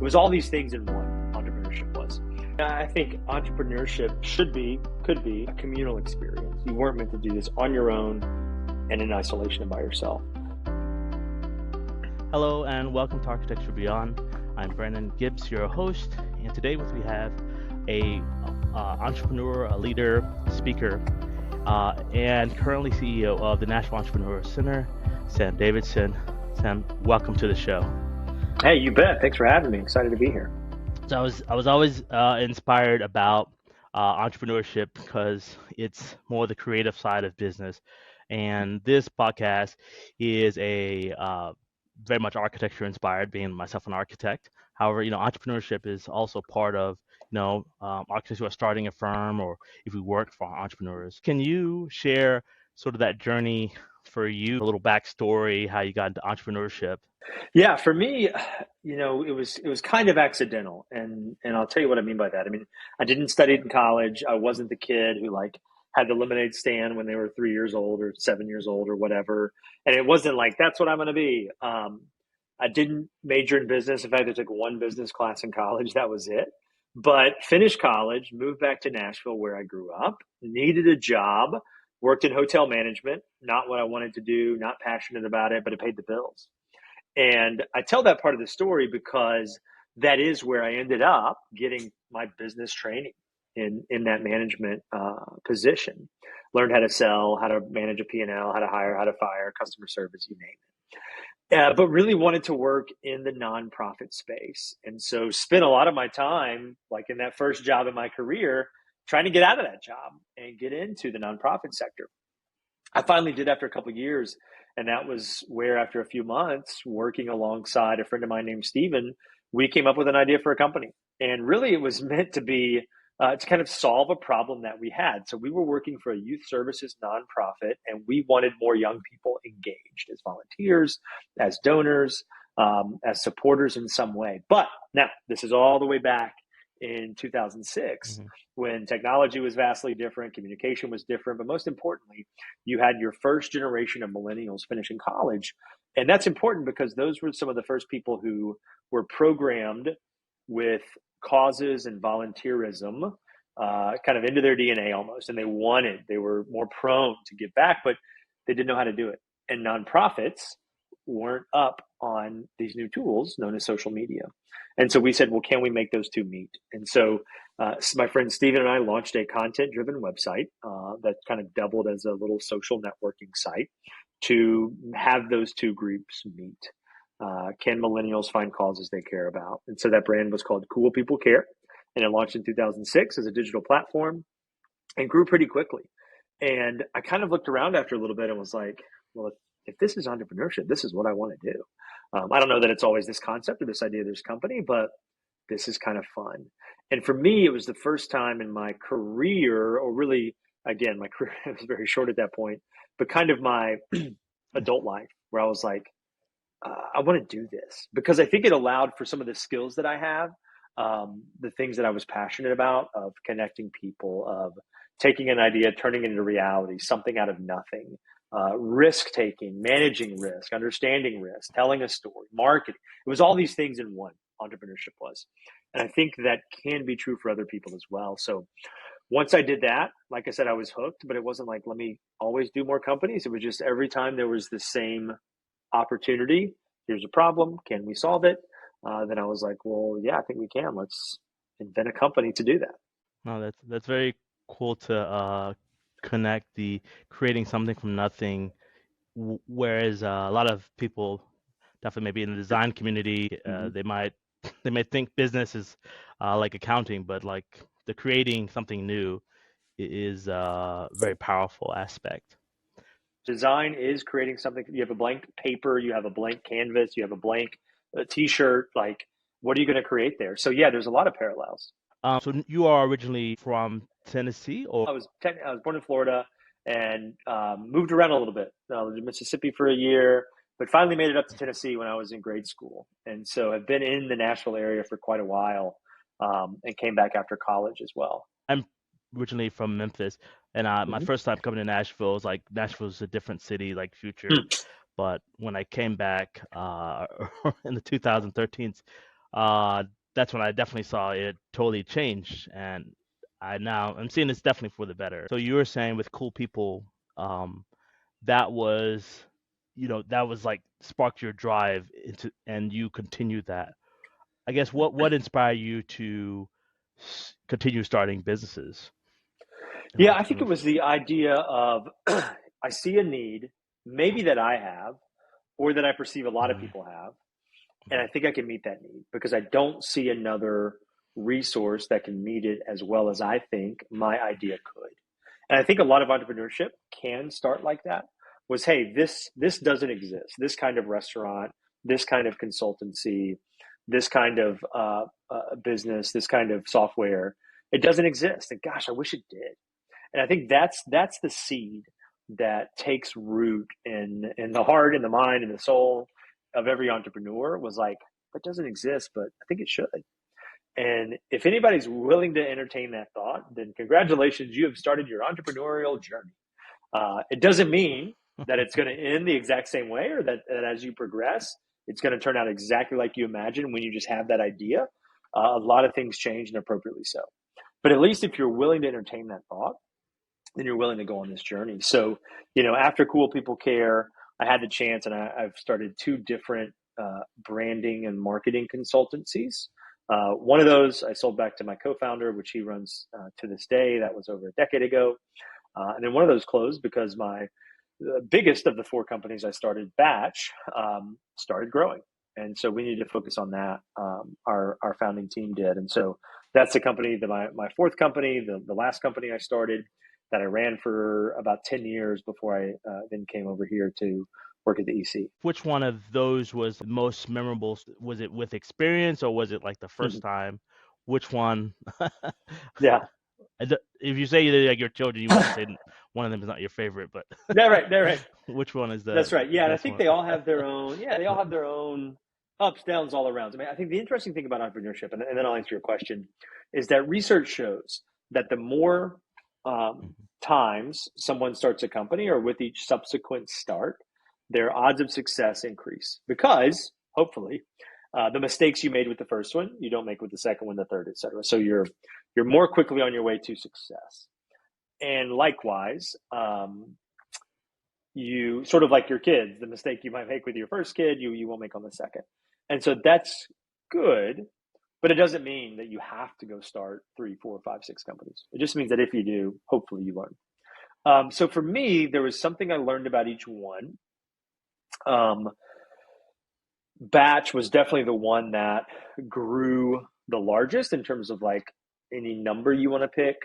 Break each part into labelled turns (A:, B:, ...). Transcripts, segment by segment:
A: It was all these things in one, entrepreneurship was. I think entrepreneurship could be a communal experience. You weren't meant to do this on your own and in isolation and by yourself.
B: Hello and welcome to Architecture Beyond. I'm Brandon Gibbs, your host, and today with me have a entrepreneur, a leader, speaker, and currently CEO of the Nashville Entrepreneur Center, Sam Davidson. Sam, welcome to the show.
A: Hey, you bet. Thanks for having me. Excited to be here.
B: So I was always inspired about entrepreneurship because it's more the creative side of business, and this podcast is a very much architecture inspired, being myself an architect. However, entrepreneurship is also part of, architects who are starting a firm, or if we work for entrepreneurs. Can you share sort of that journey for you, a little backstory, how you got into entrepreneurship?
A: Yeah, for me, it was kind of accidental, and I'll tell you what I mean by that. I mean, I didn't study it in college. I wasn't the kid who had the lemonade stand when they were 3 years old or 7 years old or whatever. And it wasn't like, that's what I'm going to be. I didn't major in business. In fact, I took one business class in college. That was it. But finished college, moved back to Nashville where I grew up, needed a job, worked in hotel management, not what I wanted to do, not passionate about it, but it paid the bills. And I tell that part of the story because that is where I ended up getting my business training in that management position. Learned how to sell, how to manage a P&L, how to hire, how to fire, customer service, you name it. But really wanted to work in the nonprofit space. And so spent a lot of my time, like in that first job in my career, trying to get out of that job and get into the nonprofit sector. I finally did after a couple of years. And that was where, after a few months, working alongside a friend of mine named Steven, we came up with an idea for a company. And really, it was meant to be to kind of solve a problem that we had. So we were working for a youth services nonprofit, and we wanted more young people engaged as volunteers, as donors, as supporters in some way. But now, this is all the way back in 2006, when technology was vastly different, communication was different, but most importantly, you had your first generation of millennials finishing college. And that's important because those were some of the first people who were programmed with causes and volunteerism kind of into their DNA almost. And they were more prone to give back, but they didn't know how to do it. And nonprofits weren't up on these new tools known as social media. And so we said, well, can we make those two meet? And so my friend Steven and I launched a content-driven website that kind of doubled as a little social networking site to have those two groups meet. Can millennials find causes they care about? And so that brand was called Cool People Care, and it launched in 2006 as a digital platform and grew pretty quickly. And I kind of looked around after a little bit and was like, well, if this is entrepreneurship, this is what I want to do. I don't know that it's always this concept or this idea of this company, but this is kind of fun. And for me, it was the first time in my career, or really, again, my career was very short at that point, but kind of my adult life, where I was like, I want to do this, because I think it allowed for some of the skills that I have, the things that I was passionate about, of connecting people, of taking an idea, turning it into reality, something out of nothing. Risk taking, managing risk, understanding risk, telling a story, marketing. It was all these things in one, entrepreneurship was. And I think that can be true for other people as well. So once I did that, like I said, I was hooked, but it wasn't like, let me always do more companies. It was just every time there was the same opportunity, here's a problem, can we solve it? Then I was like, well, yeah, I think we can. Let's invent a company to do that.
B: No, that's very cool to connect the creating something from nothing, whereas a lot of people, definitely maybe in the design community, they might think business is like accounting, but like the creating something new is a very powerful aspect.
A: Design is creating something. You have a blank paper, you have a blank canvas, you have a blank t-shirt. Like, what are you going to create there? So yeah, there's a lot of parallels.
B: So you are originally from Tennessee, or?
A: I was born in Florida and moved around a little bit. I lived in Mississippi for a year, but finally made it up to Tennessee when I was in grade school. And so I've been in the Nashville area for quite a while, and came back after college as well.
B: I'm originally from Memphis, and my first time coming to Nashville was like, Nashville's a different city, like future. But when I came back in the 2013s, uh, that's when I definitely saw it totally change, and I'm seeing it's definitely for the better. So you were saying with cool people, um, that was, that was like sparked your drive into, and you continued that. I guess what inspired you to continue starting businesses in
A: Yeah, I think it was
B: entrepreneurship?
A: the idea of I see a need, maybe that I have, or that I perceive a lot of
B: Hmm.
A: people have, and I think I can meet that need because I don't see another resource that can meet it as well as I think my idea could. And I think a lot of entrepreneurship can start like that. Was, hey, this doesn't exist. This kind of restaurant, this kind of consultancy, this kind of business, this kind of software, it doesn't exist. And gosh, I wish it did. And I think that's the seed that takes root in the heart and the mind and the soul of every entrepreneur. Was like, that doesn't exist, but I think it should. And if anybody's willing to entertain that thought, then congratulations, you have started your entrepreneurial journey. It doesn't mean that it's going to end the exact same way, or that as you progress, it's going to turn out exactly like you imagine when you just have that idea. A lot of things change, and appropriately so. But at least if you're willing to entertain that thought, then you're willing to go on this journey. So, after Cool People Care, I had the chance, and I've started two different branding and marketing consultancies. One of those I sold back to my co-founder, which he runs to this day. That was over a decade ago. And then one of those closed because the biggest of the four companies I started, Batch, started growing. And so we needed to focus on that. Our founding team did. And so that's the company, that my fourth company, the last company I started, that I ran for about 10 years before I then came over here to work at the EC.
B: Which one of those was most memorable? Was it with experience or was it like the first time? Which one?
A: Yeah.
B: If you say they're like your children, you won't say one of them is not your favorite, but
A: They're right.
B: which one is
A: That's
B: the
A: right. Yeah, and I
B: best
A: think
B: one?
A: they all have their own. Yeah, they all have their own ups, downs, all around. I mean, I think the interesting thing about entrepreneurship, and then I'll answer your question, is that research shows that the more times someone starts a company, or with each subsequent start, their odds of success increase because hopefully the mistakes you made with the first one you don't make with the second one, the third, etc. So you're more quickly on your way to success. And likewise, you sort of like your kids, the mistake you might make with your first kid, you won't make on the second. And so that's good, but it doesn't mean that you have to go start three, four, five, six companies. It just means that if you do, hopefully you learn. So for me, there was something I learned about each one. Um, Batch was definitely the one that grew the largest in terms of like any number you want to pick: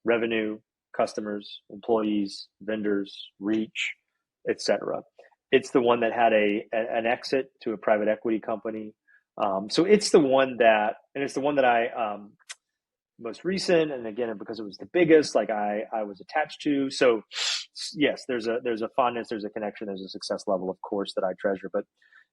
A: revenue, customers, employees, vendors, reach, etc. It's the one that had an exit to a private equity company. So it's the one that, and it's the one that I most recent, and again because it was the biggest, like I was attached to. So yes, there's a fondness, there's a connection, there's a success level, of course, that I treasure, but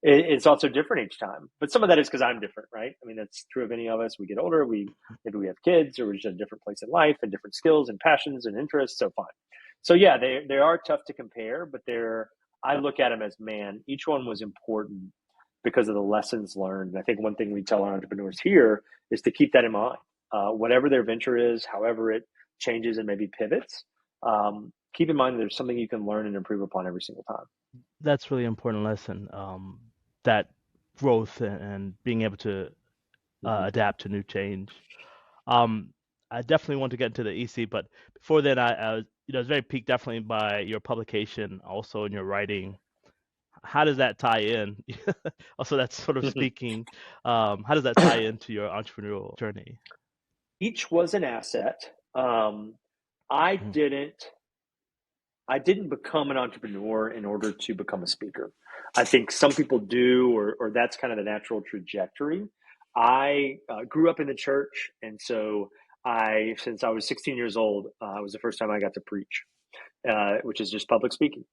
A: it's also different each time. But some of that is because I'm different, right? I mean, that's true of any of us. We get older, maybe we have kids, or we're just at a different place in life, and different skills and passions and interests. So fine. So yeah, they are tough to compare, but I look at them as, man, each one was important because of the lessons learned. And I think one thing we tell our entrepreneurs here is to keep that in mind. Whatever their venture is, however it changes and maybe pivots, keep in mind that there's something you can learn and improve upon every single time.
B: That's really important lesson. That growth and being able to
A: Mm-hmm.
B: adapt to new change. Um, I definitely want to get into the EC, but before then, I was, I was very piqued definitely by your publication, also in your writing. How does that tie in? Also, that's sort of speaking. How does that tie into your entrepreneurial journey?
A: Each was an asset. I
B: Mhm.
A: didn't I didn't become an entrepreneur in order to become a speaker. I think some people do, or that's kind of the natural trajectory. I grew up in the church, and so since I was 16 years old, was the first time I got to preach, which is just public speaking,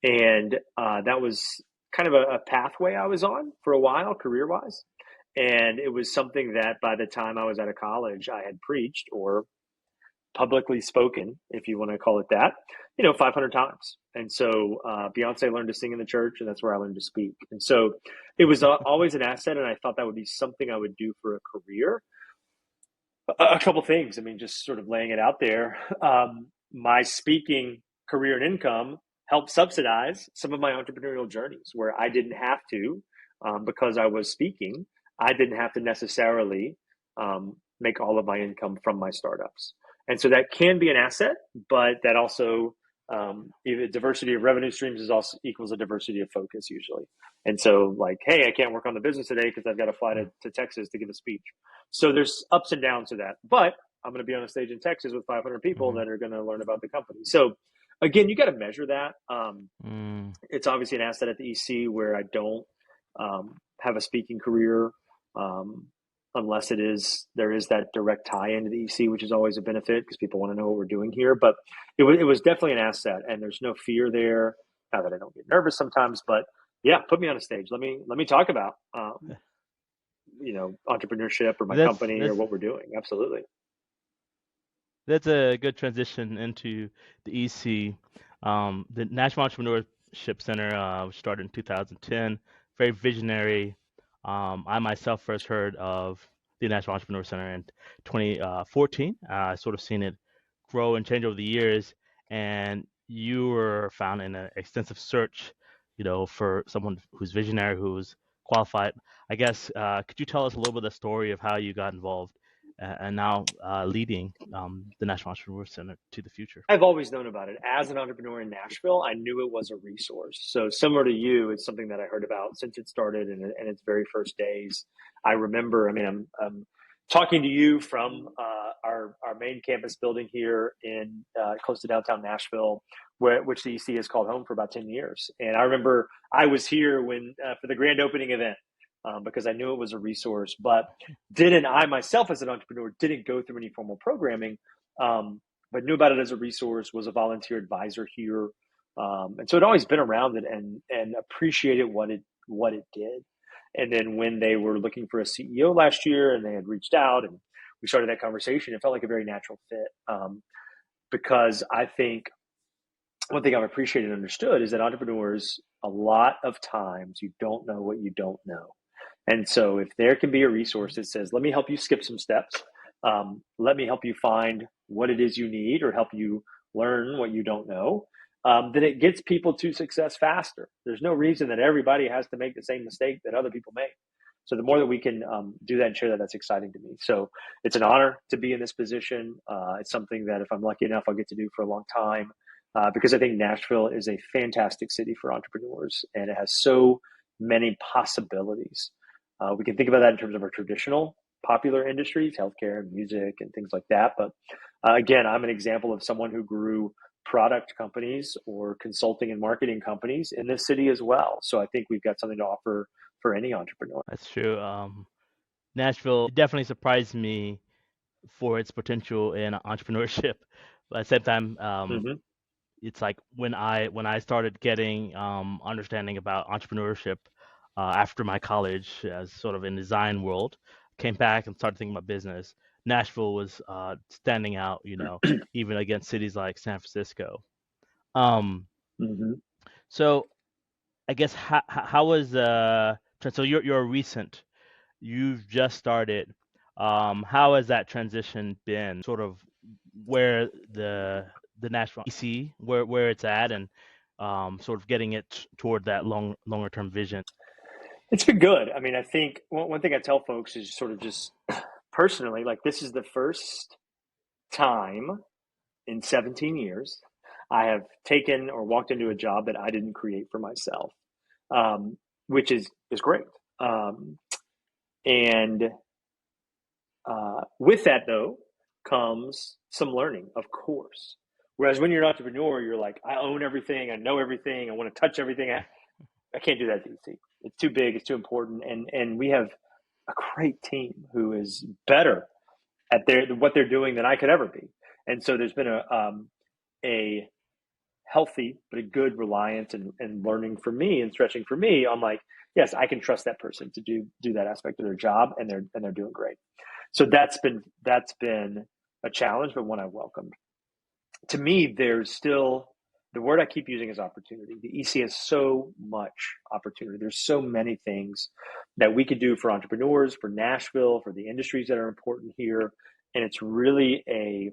A: and that was kind of a pathway I was on for a while, career wise, and it was something that by the time I was out of college, I had preached or publicly spoken, if you want to call it that, 500 times. And so Beyonce learned to sing in the church, and that's where I learned to speak. And so it was always an asset, and I thought that would be something I would do for a career. A couple things. I mean, just sort of laying it out there. My speaking career and income helped subsidize some of my entrepreneurial journeys where I didn't have to, because I was speaking, I didn't have to necessarily make all of my income from my startups. And so that can be an asset, but that also, even diversity of revenue streams is also equals a diversity of focus usually. And so like, hey, I can't work on the business today because I've got to fly to Texas to give a speech. So there's ups and downs to that. But I'm going to be on a stage in Texas with 500 people that are going to learn about the company. So again, you got to measure that. It's obviously an asset at the EC where I don't have a speaking career, unless there is that direct tie into the EC, which is always a benefit because people want to know what we're doing here. But it was definitely an asset, and there's no fear there. Not that I don't get nervous sometimes, but yeah, put me on a stage. Let me talk about entrepreneurship or my company or what we're doing. Absolutely.
B: That's a good transition into the EC. The Nashville Entrepreneurship Center, which started in 2010, very visionary. I myself first heard of the Nashville Entrepreneur Center in 2014. I sort of seen it grow and change over the years, and you were found in an extensive search, for someone who's visionary, who's qualified. I guess, could you tell us a little bit of the story of how you got involved and now leading the Nashville Entrepreneur Center to the future?
A: I've always known about it. As an entrepreneur in Nashville, I knew it was a resource. So similar to you, it's something that I heard about since it started in its very first days. I remember, I'm talking to you from our main campus building here in close to downtown Nashville, which the EC has called home for about 10 years. And I remember I was here for the grand opening event. Because I knew it was a resource, but I myself as an entrepreneur didn't go through any formal programming, but knew about it as a resource, was a volunteer advisor here. And so I'd always been around it and appreciated what it did. And then when they were looking for a CEO last year and they had reached out and we started that conversation, it felt like a very natural fit. Because I think one thing I've appreciated and understood is that entrepreneurs, a lot of times you don't know what you don't know. And so if there can be a resource that says, let me help you skip some steps, let me help you find what it is you need or help you learn what you don't know, then it gets people to success faster. There's no reason that everybody has to make the same mistake that other people make. So the more that we can do that and share that, that's exciting to me. So it's an honor to be in this position. It's something that if I'm lucky enough, I'll get to do for a long time, because I think Nashville is a fantastic city for entrepreneurs and it has so many possibilities. We can think about that in terms of our traditional popular industries, healthcare, music, and things like that. But again, I'm an example of someone who grew product companies or consulting and marketing companies in this city as well. So I think we've got something to offer for any entrepreneur.
B: That's true. Nashville definitely surprised me for its potential in entrepreneurship. But at the same time, it's like when I started getting understanding about entrepreneurship after my college, as sort of in design world, came back and started thinking about business. Nashville was standing out, even against cities like San Francisco. So I guess how was so you're a recent, you've just started. How has that transition been? Sort of where the Nashville EC, where it's at, and sort of getting it toward that longer term vision.
A: It's been good. I mean, I think one thing I tell folks is sort of just personally, like this is the first time in 17 years I have taken or walked into a job that I didn't create for myself, which is great. And with that, though, comes some learning, of course. Whereas when you're an entrepreneur, you're like, I own everything, I know everything, I want to touch everything. I can't do that at DC. It's too big, it's too important, and we have a great team who is better at what they're doing than I could ever be. And so there's been a healthy but a good reliance and learning for me and stretching for me on like, yes, I can trust that person to do that aspect of their job, and they're doing great. So that's been a challenge, but one I welcomed. To me, there's still the word I keep using is opportunity. The EC has so much opportunity. There's so many things that we could do for entrepreneurs, for Nashville, for the industries that are important here. And it's really a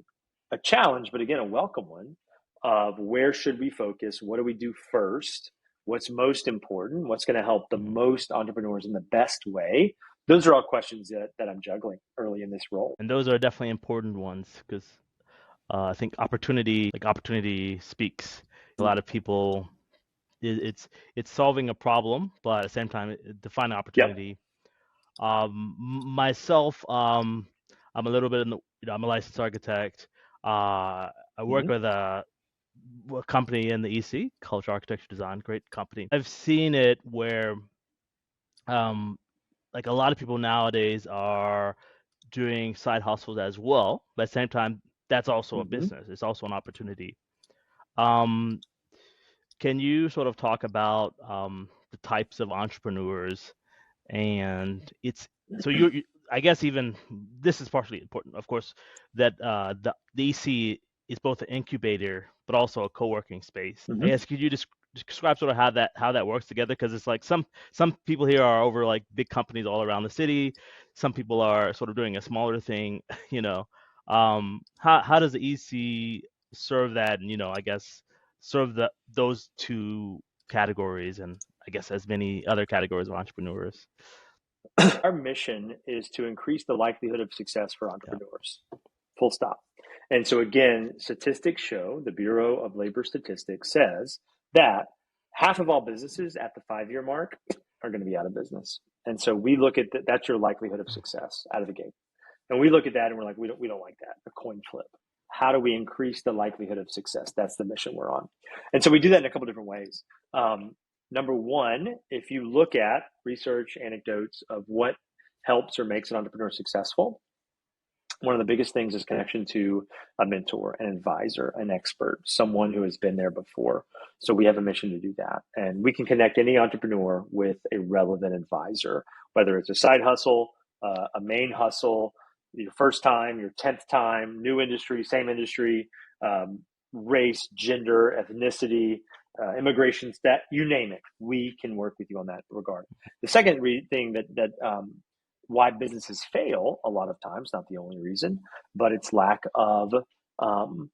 A: challenge, but again, a welcome one of where should we focus? What do we do first? What's most important? What's going to help the
B: Mhm.
A: most entrepreneurs in the best way? Those are all questions that I'm juggling early in this role.
B: And those are definitely important ones because I think opportunity speaks. A lot of people, it's solving a problem, but at the same time, defining
A: Yep.
B: opportunity. Myself, I'm a little bit in the, I'm a licensed architect. I work
A: Mm-hmm.
B: with a company in the EC, Culture Architecture Design, great company. I've seen it where, um, like a lot of people nowadays are doing side hustles as well, but at the same time, that's also a
A: Mm-hmm.
B: business. It's also an opportunity. Um, can you sort of talk about the types of entrepreneurs and it's so I guess even this is partially important, of course, that the EC is both an incubator but also a co-working space. I
A: Mm-hmm.
B: guess could you describe sort of how that works together? Because it's like some people here are over like big companies all around the city. Some people are sort of doing a smaller thing, you know. How does the EC serve that, and I guess serve those two categories and I guess as many other categories of entrepreneurs.
A: Our mission is to increase the likelihood of success for
B: Yeah.
A: entrepreneurs. Full stop. And so, again, statistics show, the Bureau of Labor Statistics says that half of all businesses at the 5-year mark are going to be out of business. And so we look at that's your likelihood of success out of the gate. And we look at that and we're like, we don't like that. A coin flip. How do we increase the likelihood of success? That's the mission we're on. And so we do that in a couple different ways. Number one, if you look at research anecdotes of what helps or makes an entrepreneur successful, one of the biggest things is connection to a mentor, an advisor, an expert, someone who has been there before. So we have a mission to do that. And we can connect any entrepreneur with a relevant advisor, whether it's a side hustle, a main hustle, your first time, your 10th time, new industry, same industry, race, gender, ethnicity, immigration, stat, you name it. We can work with you on that regard. The second thing that why businesses fail a lot of times, not the only reason, but it's lack of um,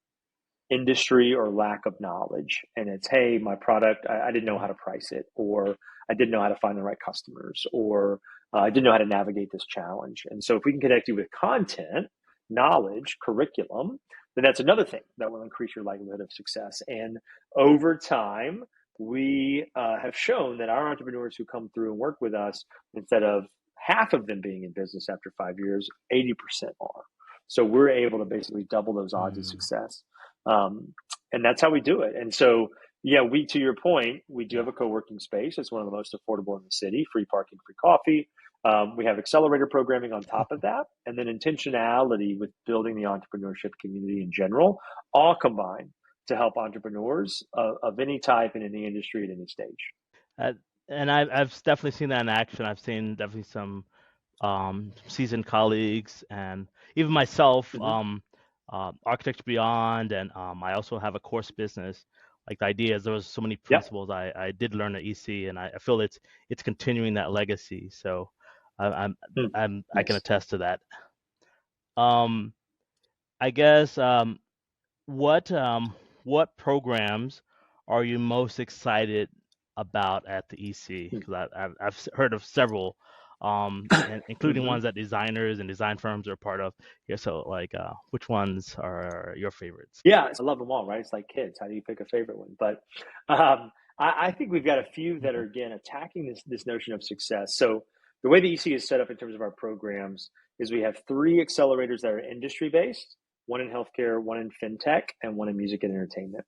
A: industry or lack of knowledge. And it's, hey, my product, I didn't know how to price it, or I didn't know how to find the right customers, or I didn't know how to navigate this challenge. And so if we can connect you with content, knowledge, curriculum, then that's another thing that will increase your likelihood of success. And over time, we have shown that our entrepreneurs who come through and work with us, instead of half of them being in business after 5 years, 80% are. So we're able to basically double those odds of
B: Mm,
A: success. Um, and that's how we do it. And so, yeah, to your point, we do
B: yeah.
A: have a co-working space. It's one of the most affordable in the city, free parking, free coffee. We have accelerator programming on top of that, and then intentionality with building the entrepreneurship community in general, all combined to help entrepreneurs of any type in any industry at any stage.
B: Uh, and I've definitely seen that in action. I've seen definitely some seasoned colleagues and even myself,
A: Mm-hmm.
B: Architecture Beyond, and I also have a course business. Like the idea is there was so many
A: Yep.
B: principles I did learn at EC, and I feel it's continuing that legacy. So I, I'm
A: Mm.
B: I can
A: Nice.
B: attest to that. Um, I guess what what programs are you most excited about at the EC? Because I've heard of several, and including
A: Mm-hmm.
B: ones that designers and design firms are part of. Yeah, so like, which ones are your favorites?
A: Yeah, I love them all, right? It's like kids. How do you pick a favorite one? But I think we've got a few that are
B: Mhm.
A: again attacking this notion of success. So the way the EC is set up in terms of our programs is we have 3 accelerators that are industry based, one in healthcare, one in fintech, and one in music and entertainment.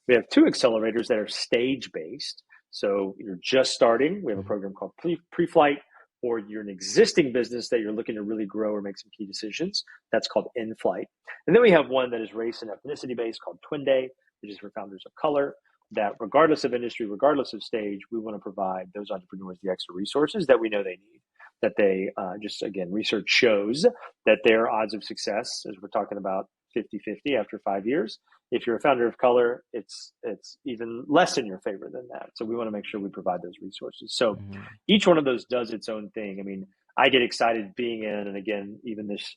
A: We have 2 accelerators that are stage based. So you're just starting. We have a
B: Mhm.
A: program called Pre-Flight, or you're an existing business that you're looking to really grow or make some key decisions. That's called In-Flight. And then we have one that is race and ethnicity based called Twin Day, which is for founders of color. That regardless of industry, regardless of stage, we want to provide those entrepreneurs the extra resources that we know they need. That they just again, research shows that their odds of success, as we're talking about 50-50 after 5 years. If you're a founder of color, it's even less in your favor than that. So we want to make sure we provide those resources. So
B: Mm-hmm.
A: each one of those does its own thing. I mean, I get excited being in, and again, even this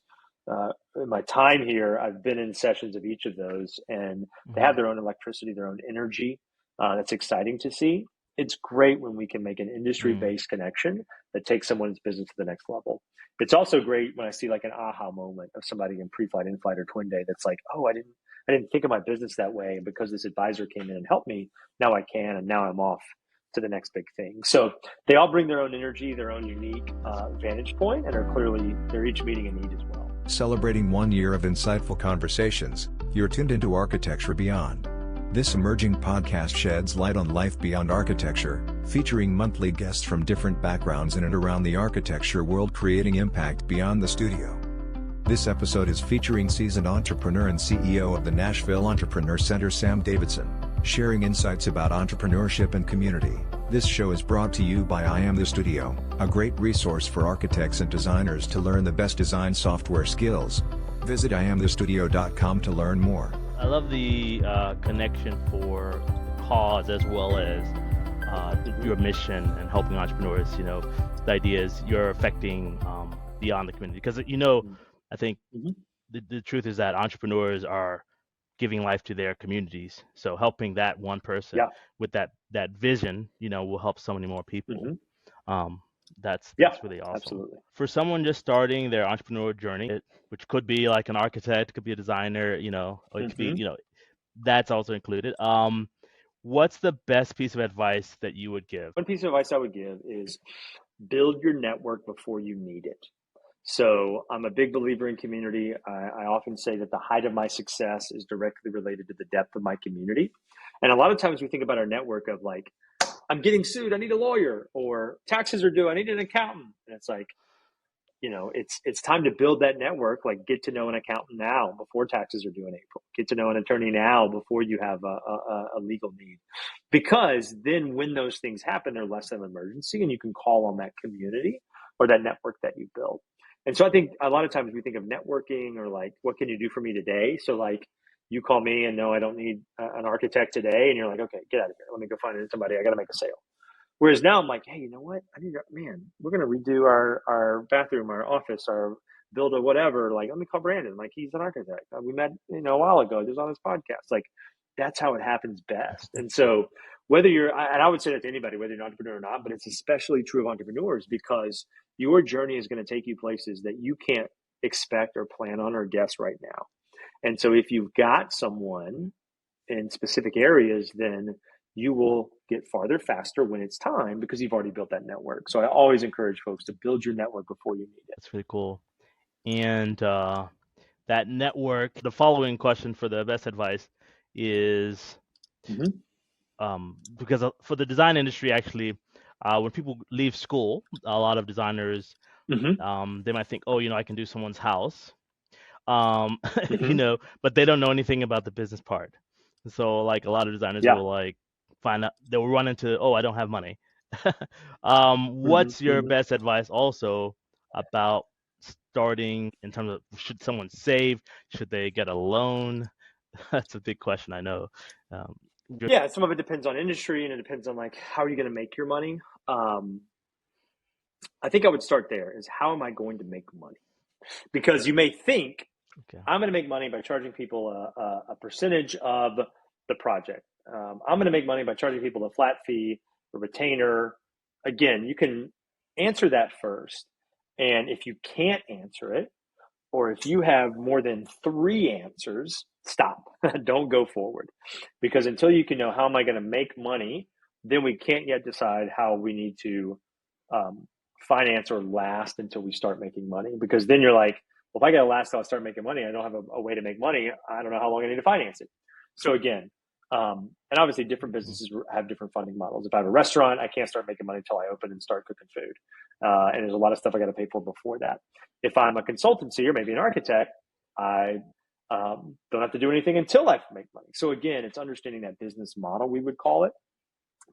A: in my time here, I've been in sessions of each of those, and they
B: Mm-hmm.
A: have their own electricity, their own energy. That's exciting to see. It's great when we can make an industry-based connection that takes someone's business to the next level. It's also great when I see like an aha moment of somebody in pre-flight, in-flight, or twin day that's like, oh, I didn't think of my business that way, and because this advisor came in and helped me, now I can, and now I'm off to the next big thing. So they all bring their own energy, their own unique vantage point, and they're each meeting a need as well.
C: Celebrating 1 year of insightful conversations, you're tuned into Architecture Beyond. This emerging podcast sheds light on life beyond architecture, featuring monthly guests from different backgrounds in and around the architecture world, creating impact beyond the studio. This episode is featuring seasoned entrepreneur and CEO of the Nashville Entrepreneur Center, Sam Davidson, sharing insights about entrepreneurship and community. This show is brought to you by I Am The Studio, a great resource for architects and designers to learn the best design software skills. Visit iamthestudio.com to learn more.
B: I love the connection for the cause as well as your mission and helping entrepreneurs. You know, the idea is you're affecting beyond the community, because I think the truth is that entrepreneurs are giving life to their communities. So helping that one person with that vision, will help so many more people. That's really awesome.
A: Absolutely.
B: For someone just starting their entrepreneurial journey, which could be like an architect, could be a designer, or it could be, that's also included. What's the best piece of advice that you would give?
A: One piece of advice I would give is build your network before you need it. So I'm a big believer in community. I often say that the height of my success is directly related to the depth of my community. And a lot of times we think about our network of like, I'm getting sued, I need a lawyer, or taxes are due, I need an accountant. And it's like, it's time to build that network, like get to know an accountant now before taxes are due in April. Get to know an attorney now before you have a legal need. Because then when those things happen, they're less of an emergency, and you can call on that community or that network that you built. And so I think a lot of times we think of networking or like, what can you do for me today? So like you call me and no, I don't need an architect today. And you're like, okay, get out of here. Let me go find somebody. I got to make a sale. Whereas now I'm like, hey, you know what? We're going to redo our bathroom, our office, our build a whatever. Like, let me call Brandon. Like, he's an architect. We met, a while ago. He was on his podcast. Like, that's how it happens best. And so and I would say that to anybody, whether you're an entrepreneur or not, but it's especially true of entrepreneurs because your journey is going to take you places that you can't expect or plan on or guess right now. And so if you've got someone in specific areas, then you will get farther faster when it's time because you've already built that network. So I always encourage folks to build your network before you need it.
B: That's really cool. And that network, the following question for the best advice is, because for the design industry, actually, when people leave school, a lot of designers, they might think, oh, I can do someone's house, but they don't know anything about the business part. So like a lot of designers will like find out, they'll run into, oh, I don't have money. What's your best advice also about starting in terms of, should someone save? Should they get a loan? That's a big question, I know.
A: Some of it depends on industry and it depends on like, how are you going to make your money? I think I would start there is how am I going to make money? Because you may think I'm going to make money by charging people a percentage of the project. I'm going to make money by charging people a flat fee, a retainer. Again, you can answer that first. And if you can't answer it, or if you have more than 3 answers, stop. Don't go forward. Because until you can know how am I going to make money, then we can't yet decide how we need to finance or last until we start making money. Because then you're like, well, if I got to last till I start making money, I don't have a way to make money. I don't know how long I need to finance it. So again, and obviously different businesses have different funding models. If I have a restaurant, I can't start making money until I open and start cooking food. And there's a lot of stuff I got to pay for before that. If I'm a consultancy or maybe an architect, I don't have to do anything until I make money. So again, it's understanding that business model, we would call it.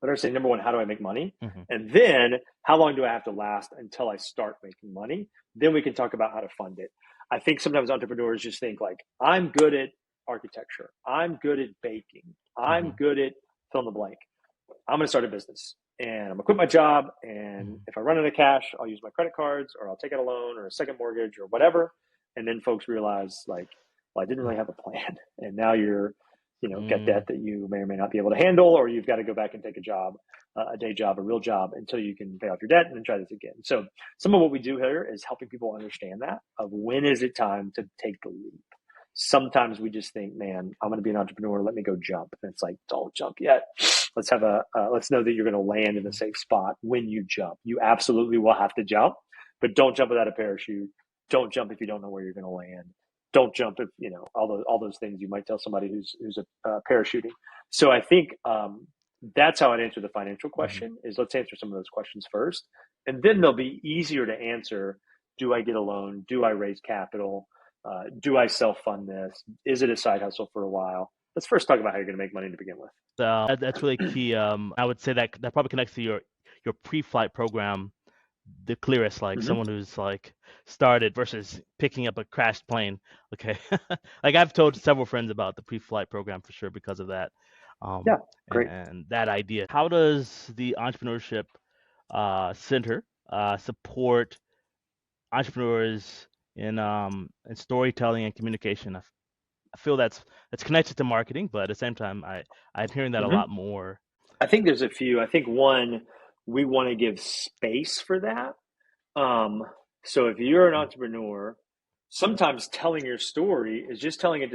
A: But understanding, number one, how do I make money? And then how long do I have to last until I start making money? Then we can talk about how to fund it. I think sometimes entrepreneurs just think like, I'm good at architecture. I'm good at baking. I'm
B: Hmm.
A: good at fill in the blank. I'm going to start a business and I'm going to quit my job. And if I run out of cash, I'll use my credit cards or I'll take out a loan or a second mortgage or whatever. And then folks realize like, well, I didn't really have a plan. And now you're, get
B: Mm-hmm.
A: debt that you may or may not be able to handle, or you've got to go back and take a job, a day job, a real job until you can pay off your debt and then try this again. So some of what we do here is helping people understand that of when is it time to take the leap. Sometimes we just think, man, I'm going to be an entrepreneur. Let me go jump. And it's like, don't jump yet. Let's have let's know that you're going to land in a safe spot when you jump. You absolutely will have to jump, but don't jump without a parachute. Don't jump if you don't know where you're going to land. Don't jump if, all those things you might tell somebody who's parachuting. So I think that's how I'd answer the financial question is let's answer some of those questions first. And then they'll be easier to answer. Do I get a loan? Do I raise capital? Do I self-fund this? Is it a side hustle for a while? Let's first talk about how you're going to make money to begin with.
B: That's really key. I would say that probably connects to your pre-flight program the clearest, like
A: Mm-hmm.
B: someone who's like started versus picking up a crashed plane. Okay. Like I've told several friends about the pre-flight program for sure because of that.
A: Yeah, great.
B: And that idea. How does the Entrepreneurship Center support entrepreneurs in storytelling and communication? I feel that's connected to marketing, but at the same time, I'm hearing that a
A: Mm-hmm.
B: lot more.
A: I think there's a few. I think one, we want to give space for that. So if you're an entrepreneur, sometimes telling your story is just telling it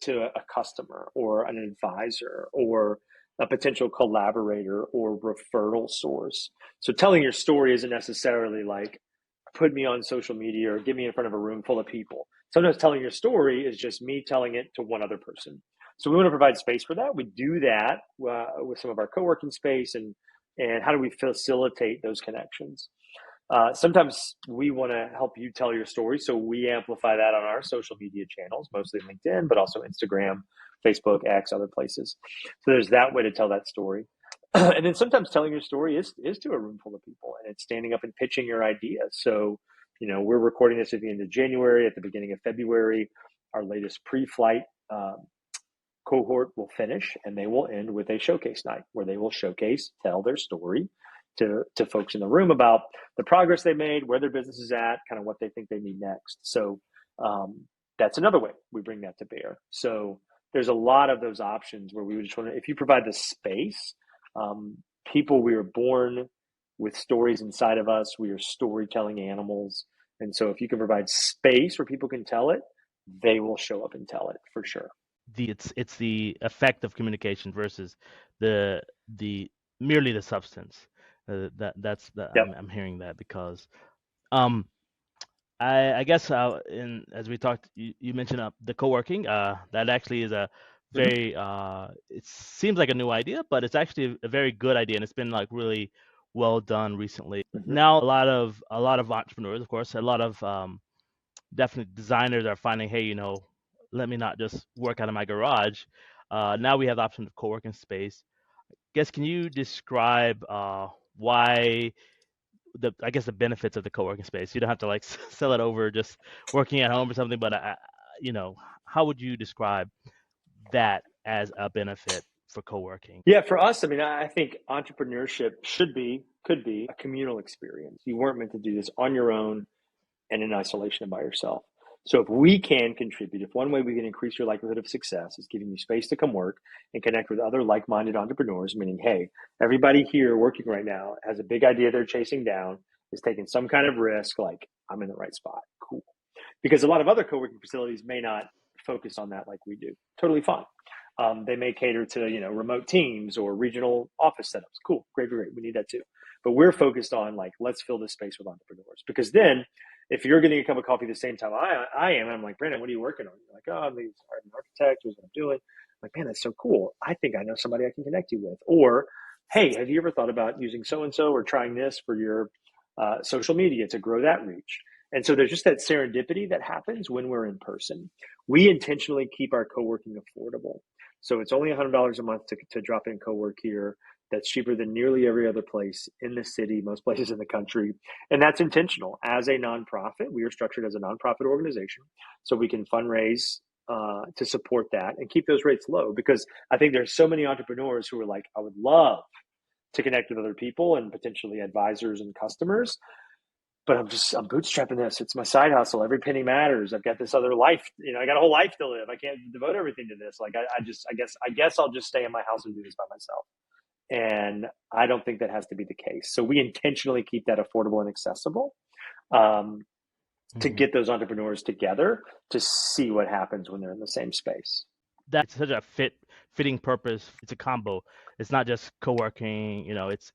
A: to a customer or an advisor or a potential collaborator or referral source. So telling your story isn't necessarily like put me on social media or get me in front of a room full of people. Sometimes telling your story is just me telling it to one other person. So we want to provide space for that. We do that with some of our co-working space and how do we facilitate those connections? Sometimes we want to help you tell your story. So we amplify that on our social media channels, mostly LinkedIn, but also Instagram, Facebook, X, other places. So there's that way to tell that story. And then sometimes telling your story is to a room full of people and it's standing up and pitching your idea. So, we're recording this at the end of January, at the beginning of February. Our latest pre-flight cohort will finish and they will end with a showcase night where they will tell their story to folks in the room about the progress they made, where their business is at, kind of what they think they need next. So that's another way we bring that to bear. So there's a lot of those options where we would just want to, if you provide the space, we are born with stories inside of us. We are storytelling animals. And so if you can provide space where people can tell it, they will show up and tell it for sure.
B: It's the effect of communication versus the merely the substance. That's
A: Yep.
B: I'm hearing that because I guess as we talked, you mentioned the co-working. That actually is a
A: Mm-hmm.
B: very it seems like a new idea, but it's actually a very good idea, and it's been like really well done recently.
A: Mm-hmm.
B: Now a lot of entrepreneurs, of course, a lot of definitely designers are finding, hey, let me not just work out of my garage. Now we have the option of co-working space. Guess can you describe why I guess the benefits of the co-working space? You don't have to like sell it over just working at home or something, but how would you describe that as a benefit for co-working?
A: Yeah, for us, I mean, I think entrepreneurship could be a communal experience. You weren't meant to do this on your own and in isolation and by yourself. So if we can contribute, if one way we can increase your likelihood of success is giving you space to come work and connect with other like-minded entrepreneurs, meaning, hey, everybody here working right now has a big idea they're chasing down, is taking some kind of risk, like I'm in the right spot. Cool. Because a lot of other co-working facilities may not focus on that like we do. Totally fine. They may cater to remote teams or regional office setups. Cool, great. We need that too. But we're focused on like let's fill this space with entrepreneurs because then if you're getting a cup of coffee at the same time I am, I'm like, Brandon, what are you working on? You're like, oh, I'm an architect. Here's what I'm doing. I'm like, man, that's so cool. I think I know somebody I can connect you with. Or, hey, have you ever thought about using so and so or trying this for your social media to grow that reach? And so there's just that serendipity that happens when we're in person. We intentionally keep our co-working affordable. So it's only $100 a month to drop in co-work here. that's cheaper than nearly every other place in the city, most places in the country. And that's intentional. As a nonprofit, we are structured as a nonprofit organization, so we can fundraise to support that and keep those rates low, because I think there's so many entrepreneurs who are like, I would love to connect with other people and potentially advisors and customers, but I'm bootstrapping this. It's my side hustle. Every penny matters. I've got this other life. I got a whole life to live. I can't devote everything to this. Like I guess I'll just stay in my house and do this by myself. And I don't think that has to be the case. So we intentionally keep that affordable and accessible, to get those entrepreneurs together to see what happens when they're in the same space.
B: That's such a fitting purpose. It's a combo. It's not just co-working,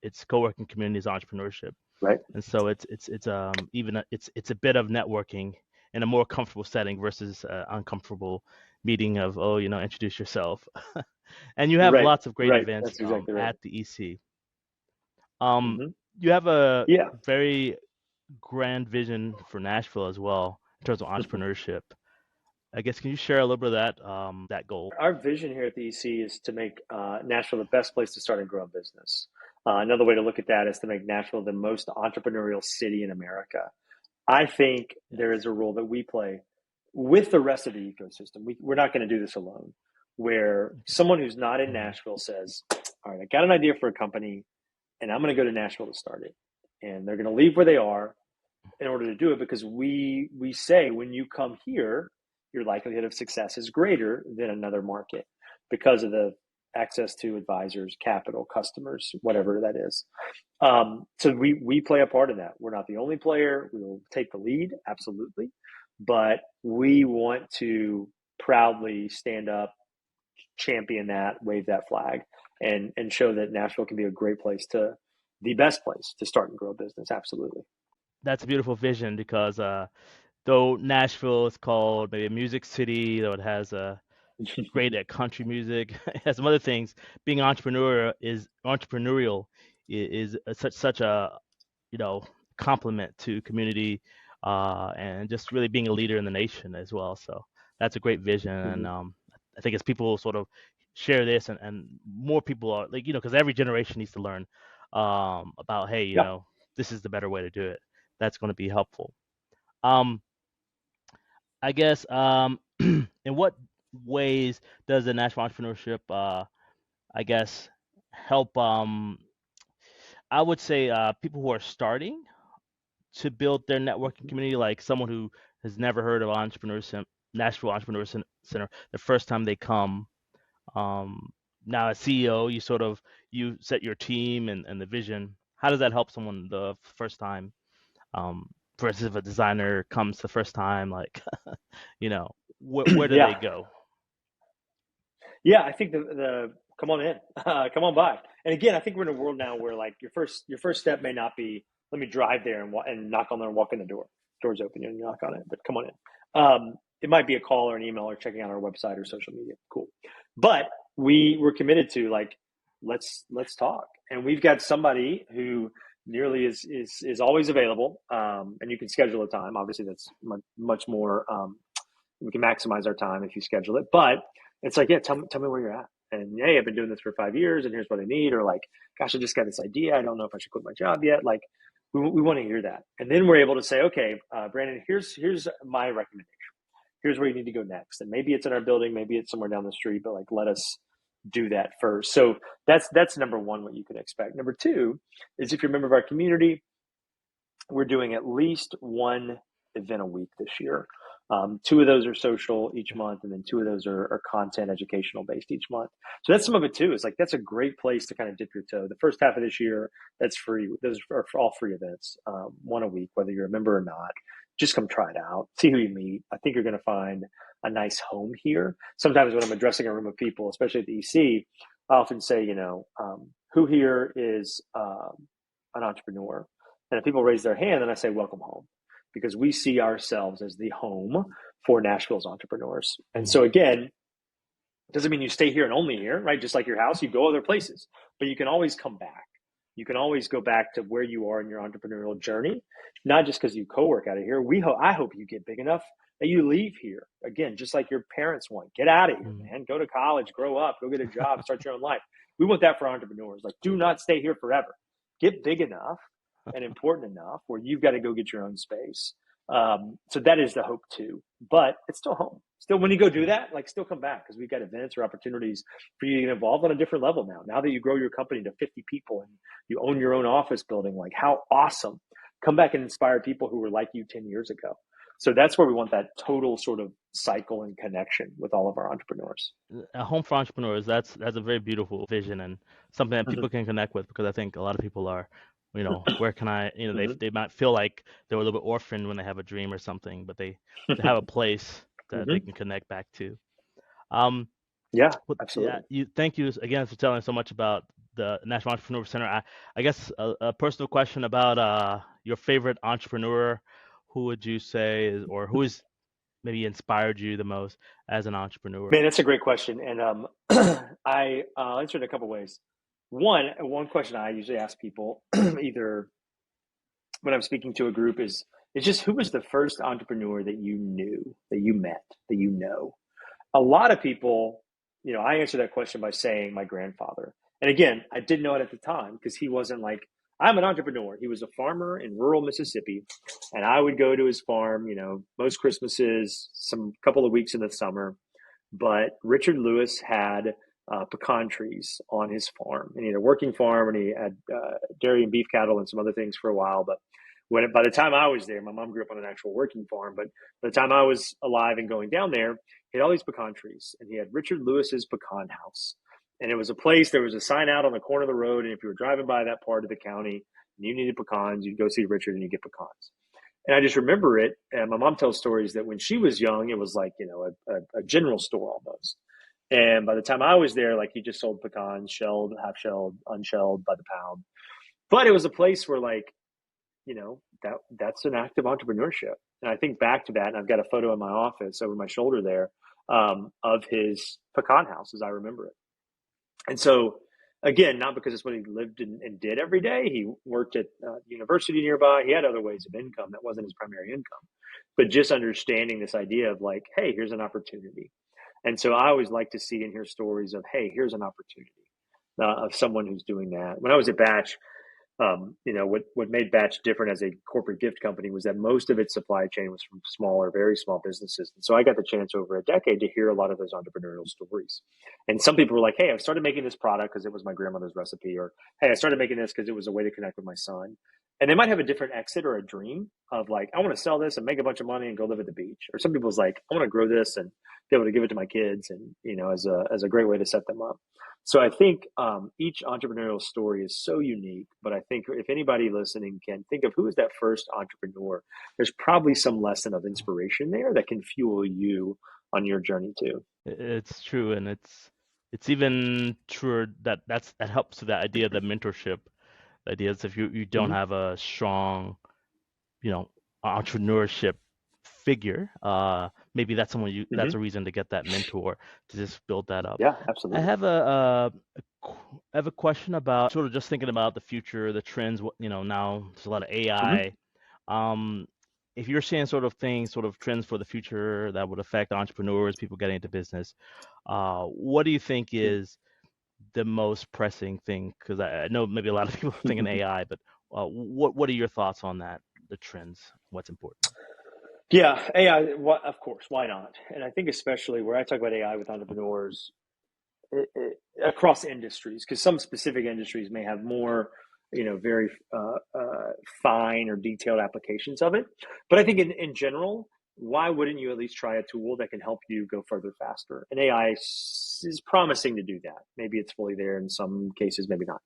B: it's co-working communities entrepreneurship.
A: Right.
B: And so it's a bit of networking in a more comfortable setting versus uncomfortable meeting of, introduce yourself. And you have lots of great events exactly at the EC. You have a very grand vision for Nashville as well in terms of entrepreneurship. I guess, can you share a little bit of that goal?
A: Our vision here at the EC is to make Nashville the best place to start and grow a business. Another way to look at that is to make Nashville the most entrepreneurial city in America. I think there is a role that we play with the rest of the ecosystem. We're not going to do this alone, where someone who's not in Nashville says, all right, I got an idea for a company and I'm going to go to Nashville to start it. And they're going to leave where they are in order to do it, because we say when you come here, your likelihood of success is greater than another market because of the access to advisors, capital, customers, whatever that is. So we play a part in that. We're not the only player. We will take the lead, absolutely. But we want to proudly stand up, champion that, wave that flag, and show that Nashville can be a great place the best place to start and grow a business. Absolutely.
B: That's a beautiful vision, because though Nashville is called maybe a music city, though it has great at country music, it has some other things. Being entrepreneurial is such a compliment to community, and just really being a leader in the nation as well. So that's a great vision, and I think as people sort of share this, and more people are like, because every generation needs to learn about, hey, this is the better way to do it. That's going to be helpful. I guess, in what ways does the Nashville Entrepreneurship, I guess, help, I would say, people who are starting to build their networking community, like someone who has never heard of Nashville Entrepreneur Center, the first time they come. Now as CEO, you set your team and the vision. How does that help someone the first time? Versus if a designer comes the first time, like, where do they go?
A: Yeah, I think the come on in, come on by. And again, I think we're in a world now where like your first step may not be, let me drive there and knock on there and walk in the door. Door's open, you knock on it, but come on in. It might be a call or an email or checking out our website or social media. Cool. But we're committed to like, let's talk. And we've got somebody who nearly is always available. And you can schedule a time. Obviously that's much more, we can maximize our time if you schedule it, but it's like, yeah, tell me where you're at. And hey, I've been doing this for 5 years and here's what I need. Or like, gosh, I just got this idea. I don't know if I should quit my job yet. Like we want to hear that. And then we're able to say, okay, Brandon, here's my recommendation. Here's where you need to go next. And maybe it's in our building, maybe it's somewhere down the street, but like, let us do that first. So that's number one, what you can expect. Number two is, if you're a member of our community, we're doing at least one event a week this year. 2 of those are social each month, and then 2 of those are content educational based each month. So that's some of it too. It's like, that's a great place to kind of dip your toe. The first half of this year, that's free. Those are all free events, 1 a week, whether you're a member or not. Just come try it out, see who you meet. I think you're going to find a nice home here. Sometimes when I'm addressing a room of people, especially at the EC, I often say, who here is an entrepreneur? And if people raise their hand, then I say, welcome home, because we see ourselves as the home for Nashville's entrepreneurs. And so again, it doesn't mean you stay here and only here, right? Just like your house, you go other places, but you can always come back. You can always go back to where you are in your entrepreneurial journey, not just because you co-work out of here. I hope you get big enough that you leave here. Again, just like your parents want. Get out of here,
B: Mm.
A: man. Go to college, grow up, go get a job, start your own life. We want that for entrepreneurs. Like, do not stay here forever. Get big enough and important enough where you've got to go get your own space. So that is the hope too, but it's still home. Still, when you go do that, like, still come back, because we've got events or opportunities for you to get involved on a different level now. Now that you grow your company to 50 people and you own your own office building, like, how awesome. Come back and inspire people who were like you 10 years ago. So that's where we want that total sort of cycle and connection with all of our entrepreneurs.
B: A home for entrepreneurs, that's a very beautiful vision and something that people can connect with, because I think a lot of people are, where can I, they might feel like they're a little bit orphaned when they have a dream or something, but they have a place that they can connect back to.
A: Yeah,
B: But
A: absolutely.
B: thank you again for telling so much about the Nashville Entrepreneur Center. I guess a personal question about your favorite entrepreneur. Who would you say or who is maybe inspired you the most as an entrepreneur?
A: Man, that's a great question. And I'll answer it in a couple ways. One question I usually ask people, either when I'm speaking to a group, is just, who was the first entrepreneur that you knew, that you met, that you know? A lot of people, I answer that question by saying my grandfather. And again, I didn't know it at the time, because he wasn't like, I'm an entrepreneur. He was a farmer in rural Mississippi, and I would go to his farm, most Christmases, some couple of weeks in the summer. But Richard Lewis had pecan trees on his farm, and he had a working farm, and he had dairy and beef cattle and some other things for a while. But by the time I was there, my mom grew up on an actual working farm, but by the time I was alive and going down there, he had all these pecan trees, and he had Richard Lewis's pecan house. And it was a place, there was a sign out on the corner of the road, and if you were driving by that part of the county and you needed pecans, you'd go see Richard and you get pecans. And I just remember it. And my mom tells stories that when she was young, it was like, a general store almost. And by the time I was there, like, he just sold pecans, shelled, half shelled, unshelled by the pound. But it was a place where, like, that's an act of entrepreneurship. And I think back to that, and I've got a photo in my office over my shoulder there, of his pecan house as I remember it. And so, again, not because it's what he lived and did every day. He worked at university nearby. He had other ways of income that wasn't his primary income. But just understanding this idea of, like, hey, here's an opportunity. And so I always like to see and hear stories of, hey, here's an opportunity of someone who's doing that. When I was at Batch, what made Batch different as a corporate gift company was that most of its supply chain was from smaller, very small businesses. And so I got the chance over a decade to hear a lot of those entrepreneurial stories. And some people were like, hey, I started making this product because it was my grandmother's recipe, or, hey, I started making this because it was a way to connect with my son. And they might have a different exit or a dream of, like, I want to sell this and make a bunch of money and go live at the beach. Or some people's like, I want to grow this and be able to give it to my kids, and, as a great way to set them up. So I think each entrepreneurial story is so unique, but I think if anybody listening can think of who is that first entrepreneur, there's probably some lesson of inspiration there that can fuel you on your journey too.
B: It's true, and it's even truer that helps with that idea of the mentorship. The idea is if you don't have a strong, entrepreneurship figure, maybe that's someone that's a reason to get that mentor to just build that up.
A: Yeah,
B: I
A: absolutely.
B: have a question about sort of just thinking about the future, the trends. Now there's a lot of AI. If you're seeing sort of trends for the future that would affect entrepreneurs, people getting into business, what do you think is the most pressing thing? Because I know maybe a lot of people are thinking AI, but what are your thoughts on that? The trends, what's important?
A: Yeah, AI, of course, why not? And I think especially where I talk about AI with entrepreneurs, across industries, because some specific industries may have more, very fine or detailed applications of it. But I think in general, why wouldn't you at least try a tool that can help you go further faster? And AI is promising to do that. Maybe it's fully there in some cases, maybe not.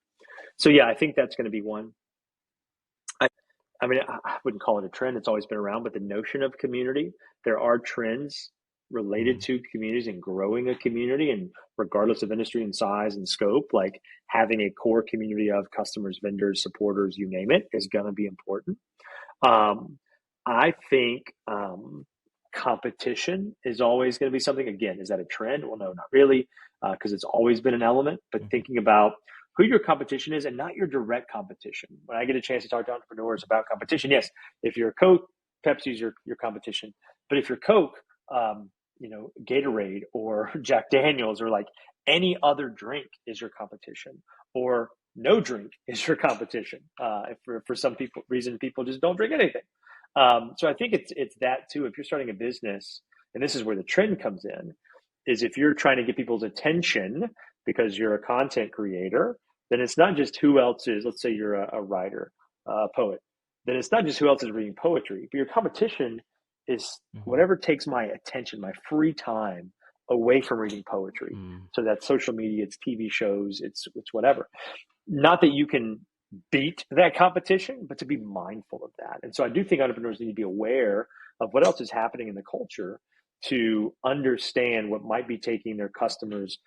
A: So yeah, I think that's going to be one. I mean, I wouldn't call it a trend. It's always been around, but the notion of community, there are trends related to communities and growing a community, and regardless of industry and size and scope, like having a core community of customers, vendors, supporters, you name it, is going to be important. I think competition is always going to be something. Again, is that a trend? Well, no, not really, because it's always been an element. But thinking about who your competition is and not your direct competition. When I get a chance to talk to entrepreneurs about competition, yes, if you're Coke, Pepsi's your competition. But if you're Coke, Gatorade or Jack Daniels or like any other drink is your competition, or no drink is your competition. For some reason, people just don't drink anything. So I think it's that too. If you're starting a business, and this is where the trend comes in, is if you're trying to get people's attention because you're a content creator, then it's not just who else is, let's say you're a writer, a poet, then it's not just who else is reading poetry, but your competition is whatever takes my attention, my free time away from reading poetry. So that's social media, it's TV shows, it's whatever. Not that you can beat that competition, but to be mindful of that. And so I do think entrepreneurs need to be aware of what else is happening in the culture to understand what might be taking their customers'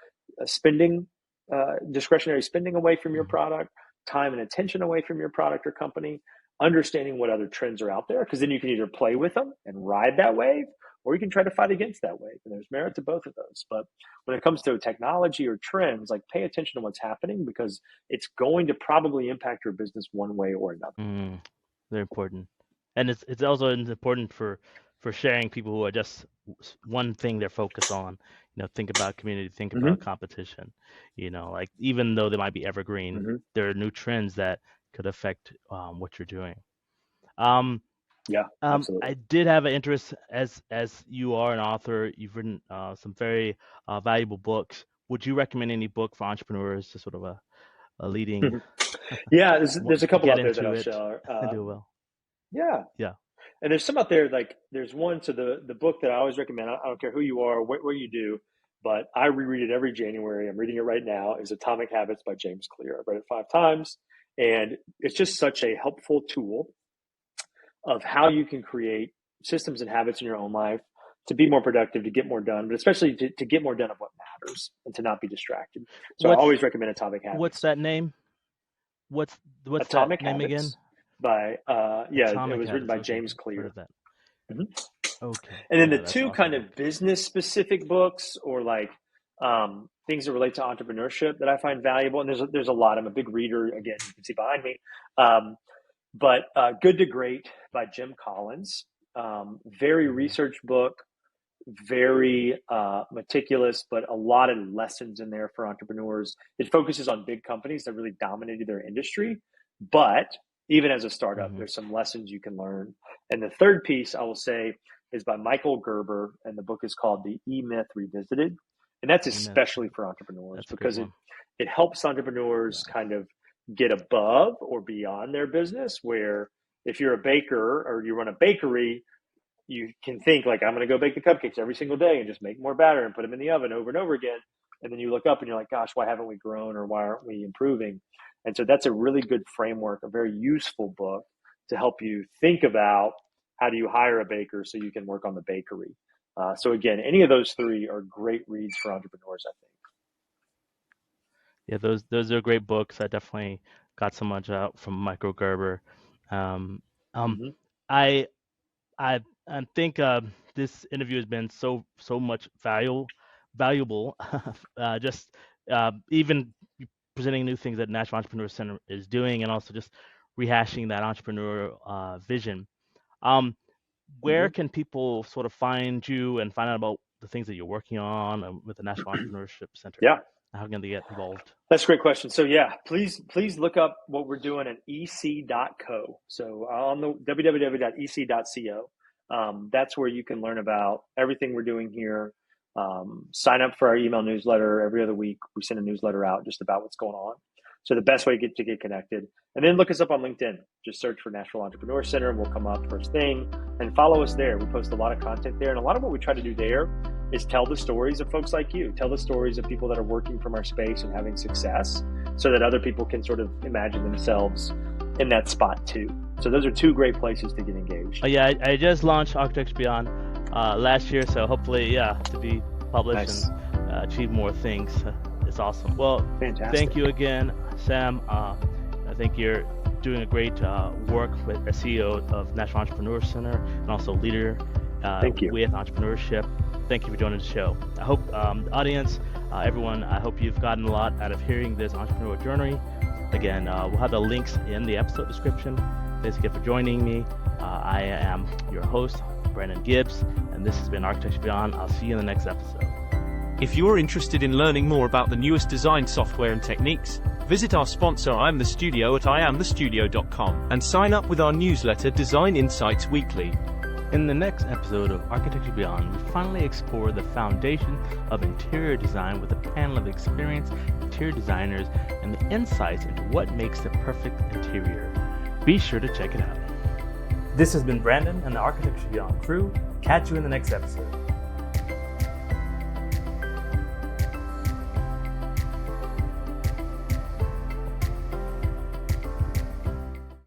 A: discretionary spending away from your product, time and attention away from your product or company, understanding what other trends are out there, because then you can either play with them and ride that wave, or you can try to fight against that wave. And there's merit to both of those. But when it comes to technology or trends, like pay attention to what's happening, because it's going to probably impact your business one way or another.
B: Very important. And it's also important for sharing people who are just one thing they're focused on. Think about community, think about competition. Like even though they might be evergreen, there are new trends that could affect what you're doing.
A: Absolutely.
B: I did have an interest, as you are an author, you've written some very valuable books. Would you recommend any book for entrepreneurs to sort of a leading?
A: Yeah, there's a couple out there that I'll share.
B: Do well.
A: Yeah. And there's some out there, like there's one, so the book that I always recommend, I don't care who you are, what you do, but I reread it every January. I'm reading it right now, is Atomic Habits by James Clear. I've read it 5 times, and it's just such a helpful tool of how you can create systems and habits in your own life to be more productive, to get more done, but especially to get more done of what matters and to not be distracted. So I always recommend Atomic Habits.
B: What's that name? What's
A: Atomic
B: that name
A: Habits
B: again?
A: By
B: Atomic
A: it was written by
B: Habits.
A: James Clear.
B: Okay.
A: And then the two kind of business specific books, or like things that relate to entrepreneurship that I find valuable. And there's a lot. I'm a big reader. Again, you can see behind me. But Good to Great by Jim Collins. Very research book, very meticulous, but a lot of lessons in there for entrepreneurs. It focuses on big companies that really dominated their industry, but even as a startup, there's some lessons you can learn. And the third piece I will say is by Michael Gerber, and the book is called The E-Myth Revisited. And that's especially for entrepreneurs, because it helps entrepreneurs kind of get above or beyond their business, where if you're a baker or you run a bakery, you can think like, I'm going to go bake the cupcakes every single day and just make more batter and put them in the oven over and over again. And then you look up and you're like, gosh, why haven't we grown, or why aren't we improving? And so that's a really good framework, a very useful book to help you think about how do you hire a baker so you can work on the bakery. So again, any of those 3 are great reads for entrepreneurs, I think.
B: Yeah, those are great books. I definitely got so much out from Michael Gerber. I think this interview has been so much valuable. Just even presenting new things that Nashville Entrepreneur Center is doing, and also just rehashing that entrepreneurial vision. Where can people sort of find you and find out about the things that you're working on with the Nashville Entrepreneurship Center?
A: Yeah.
B: How can they get involved?
A: That's a great question. So please look up what we're doing at ec.co. So on the www.ec.co, that's where you can learn about everything we're doing here. Sign up for our email newsletter. Every other week, we send a newsletter out just about what's going on. So the best way to get connected. And then look us up on LinkedIn. Just search for Nashville Entrepreneur Center and we'll come up first thing. And follow us there. We post a lot of content there. And a lot of what we try to do there is tell the stories of folks like you. Tell the stories of people that are working from our space and having success, so that other people can sort of imagine themselves in that spot too. So those are 2 great places to get engaged.
B: I just launched Architecture Beyond last year. So hopefully, to be published and achieve more things. It's awesome. Well,
A: fantastic.
B: Thank you again, Sam. I think you're doing a great work with a CEO of Nashville Entrepreneur Center, and also leader with entrepreneurship. Thank you for joining the show. I hope the audience Everyone, I hope you've gotten a lot out of hearing this entrepreneurial journey. Again, we'll have the links in the episode description. Thanks again for joining me. I am your host, Brandon Gibbs, and this has been Architecture Beyond. I'll see you in the next episode.
D: If you're interested in learning more about the newest design software and techniques, visit our sponsor I Am The Studio at iamthestudio.com and sign up with our newsletter Design Insights Weekly.
B: In the next episode of Architecture Beyond, we finally explore the foundation of interior design with a panel of experienced interior designers and the insights into what makes the perfect interior. Be sure to check it out. This has been Brandon and the Architecture Beyond crew. Catch you in the next episode.